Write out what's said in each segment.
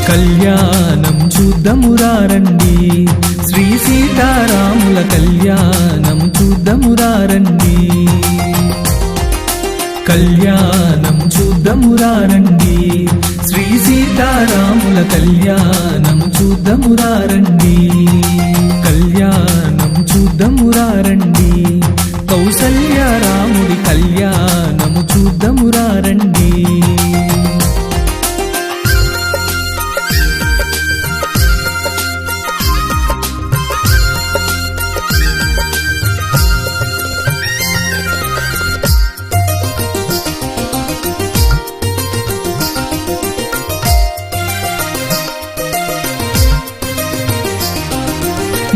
కళ్యాణం చూద్దామురా రండి, శ్రీ సీతారాముల కళ్యాణం చూద్దామురా రండి. కళ్యాణం చూద్దామురా రండి, శ్రీ సీతారాముల కళ్యాణం చూద్దామురా రండి. కళ్యాణం చూద్దామురా రండి, కౌసల్య రాముడి కళ్యాణము చూద్దామురా రండి.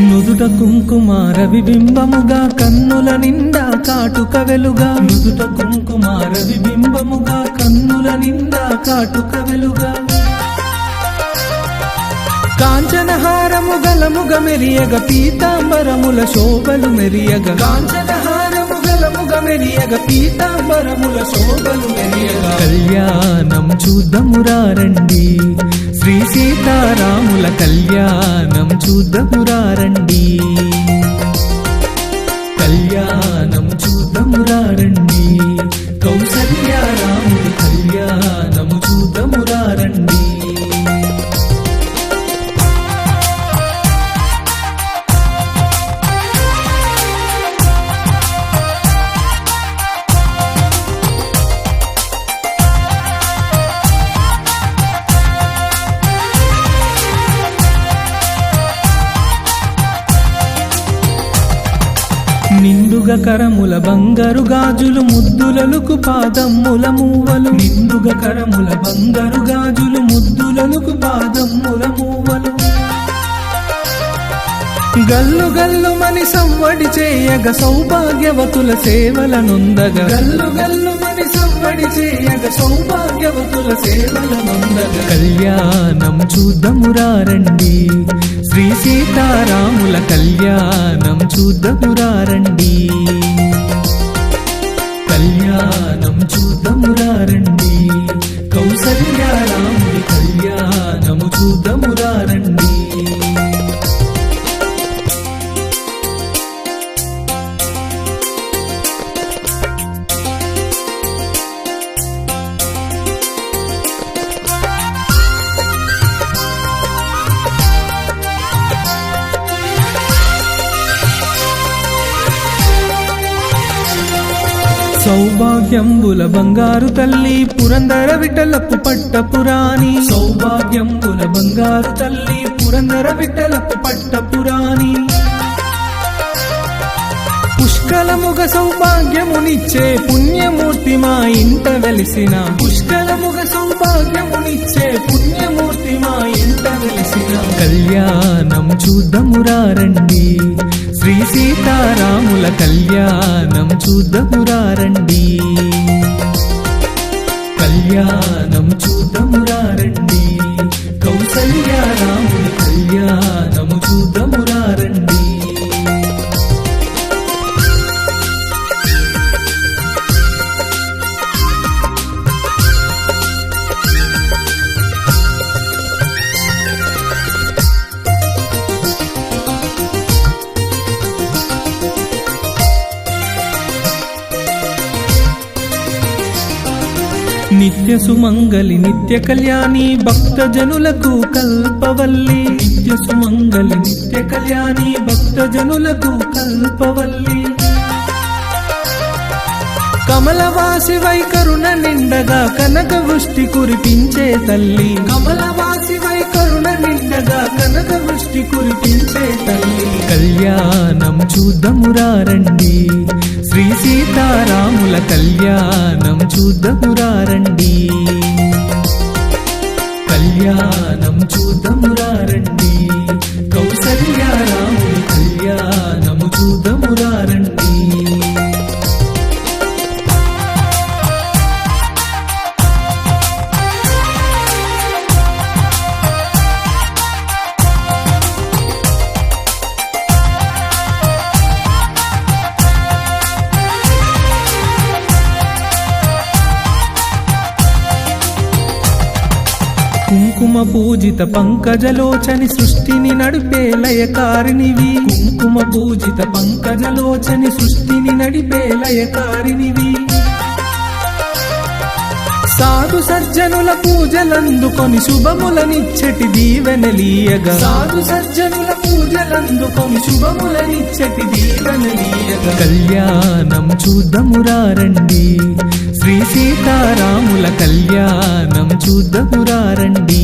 నుదుట కుంకుమార విబింబముగా కన్నుల నిండా కాటుక వెలుగా, నుదుట కుంకుమార విబింబముగా కన్నుల నిండా కాటుక వెలుగా. కాంచనహారము గలముగ మెరియగ పీతాంబరముల శోభలు మెరియగ, కాంచనహారము గలముగ మెరియగ పీతాంబరముల శోభలు మెరియగ. కళ్యాణం చూద్దామురా రండి, శ్రీ సీతారాముల కళ్యాణం చూద్దామురా రండి. కళ్యాణం చూద్దామురా రండి, కౌసల్య రాముడి కళ్యాణం చూద్దామురా రండి. నిండుగ కరముల బంగారు గాజులు ముద్దులలుకు పాదమ్ముల మూవలు, నిండుగ కరముల బంగారు గాజులు ముద్దులలుకు పాదమ్ముల మూవలు. గల్లు గల్లు మని సవ్వడి చేయగ సౌభాగ్యవతుల సేవల నొందగ, గల్లు గల్లు మని సవ్వడి చేయగ సౌభాగ్యవతుల సేవల నొందగ. కళ్యాణం చూద్దామురా రండి, శ్రీ సీతారాముల కళ్యాణం చూద్దామురా రండి. కళ్యాణం చూద్దామురా రండి, కౌసల్య రాముడి కళ్యాణం చూద్దామురా రండి. సౌభాగ్యంబుల బంగారు తల్లి పురందర విఠలకు పట్టపురాణి, సౌభాగ్యంబుల బంగారు తల్లి పురందర విఠలకు పట్టపురాణి. పుష్కలముగ సౌభాగ్యమునిచ్చే పుణ్యమూర్తి మా ఇంట వెలిసిన, పుష్కలముగ సౌభాగ్యమునిచ్చే పుణ్యమూర్తి మా ఇంట వెలిసిన. కళ్యాణం చూద్దామురా రండి, శ్రీ సీతారాముల కళ్యాణం చూద్దామురా రండి. కళ్యాణం చూద్దామురా రండి, కౌసల్య రాముడి కళ్యాణం చూద్దామురా రండి. నిత్య సుమంగళి నిత్య కళ్యాణి భక్తజనులకు కల్పవల్లి, నిత్య సుమంగళి నిత్య కళ్యాణి భక్తజనులకు కల్పవల్లి. కమలవాసి వైకరుణ నిండగా కనక వృష్టి కురిపించే తల్లి, కమలవాసి వైకరుణ నిండగా కనక వృష్టి కురిపించే తల్లి. కళ్యాణం చూద్దామురా రండి, శ్రీ సీతారాముల కళ్యాణం చూద్దామురా రండి. కళ్యాణం చూద్దామురా రండి, కౌసల్య రాముడి కళ్యాణం చూద్దామురా రండి. కుంకుమ పూజిత పంకజలోచని సృష్టిని నడిపే లయకారినివి కుంకుమ పూజిత పంకజలోచని సృష్టిని నడిపే లయకారినివి సాధు సజ్జనుల పూజలందుకొని శుభములనిచ్చటి దీవెనలీయగా సాధు సజ్జనుల పూజలందుకొని శుభములనిచ్చటి దీవెనలీయగా కళ్యాణం చూద్దామురారండి శ్రీ సీతారాముల కళ్యాణం చూద్దామురారండి